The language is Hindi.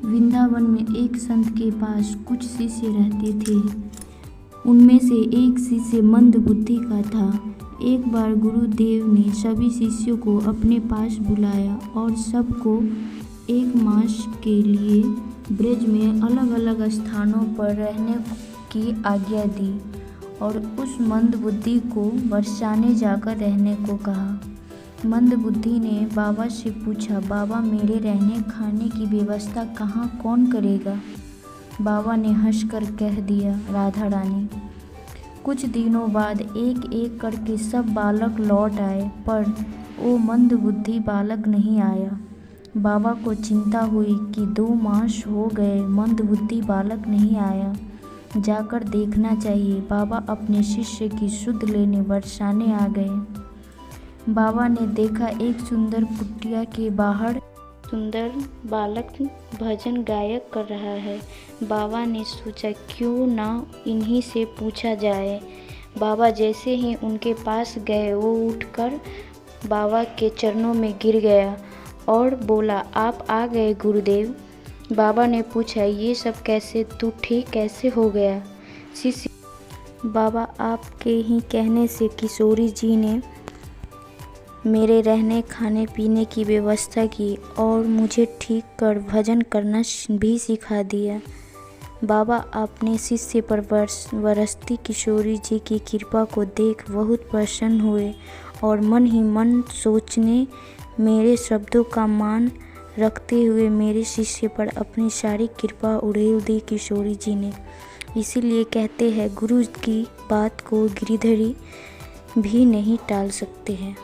वृंदावन में एक संत के पास कुछ शिष्य रहते थे। उनमें से एक शिष्य मंद बुद्धि का था। एक बार गुरुदेव ने सभी शिष्यों को अपने पास बुलाया और सबको 1 मास के लिए ब्रज में अलग अलग स्थानों पर रहने की आज्ञा दी और उस मंद बुद्धि को बरसाने जाकर रहने को कहा। मंद बुद्धि ने बाबा से पूछा, बाबा मेरे रहने खाने की व्यवस्था कहाँ कौन करेगा? बाबा ने हंसकर कह दिया, राधा रानी। कुछ दिनों बाद एक एक करके सब बालक लौट आए, पर वो मंद बुद्धि बालक नहीं आया। बाबा को चिंता हुई कि 2 मास हो गए मंद बुद्धि बालक नहीं आया, जाकर देखना चाहिए। बाबा अपने शिष्य की सुध लेने बरसाने आ गए। बाबा ने देखा एक सुंदर कुटिया के बाहर सुंदर बालक भजन गायक कर रहा है। बाबा ने सोचा क्यों ना इन्हीं से पूछा जाए। बाबा जैसे ही उनके पास गए वो उठकर बाबा के चरणों में गिर गया और बोला, आप आ गए गुरुदेव। बाबा ने पूछा, ये सब कैसे, तू ठीक कैसे हो गया? शिष्य, बाबा आपके ही कहने से किशोरी जी ने मेरे रहने खाने पीने की व्यवस्था की और मुझे ठीक कर भजन करना भी सिखा दिया। बाबा अपने शिष्य पर बरसती किशोरी जी की कृपा को देख बहुत प्रसन्न हुए और मन ही मन सोचने, मेरे शब्दों का मान रखते हुए मेरे शिष्य पर अपनी सारी कृपा उड़ेल दी किशोरी जी ने। इसीलिए कहते हैं, गुरु की बात को गिरधरी भी नहीं टाल सकते हैं।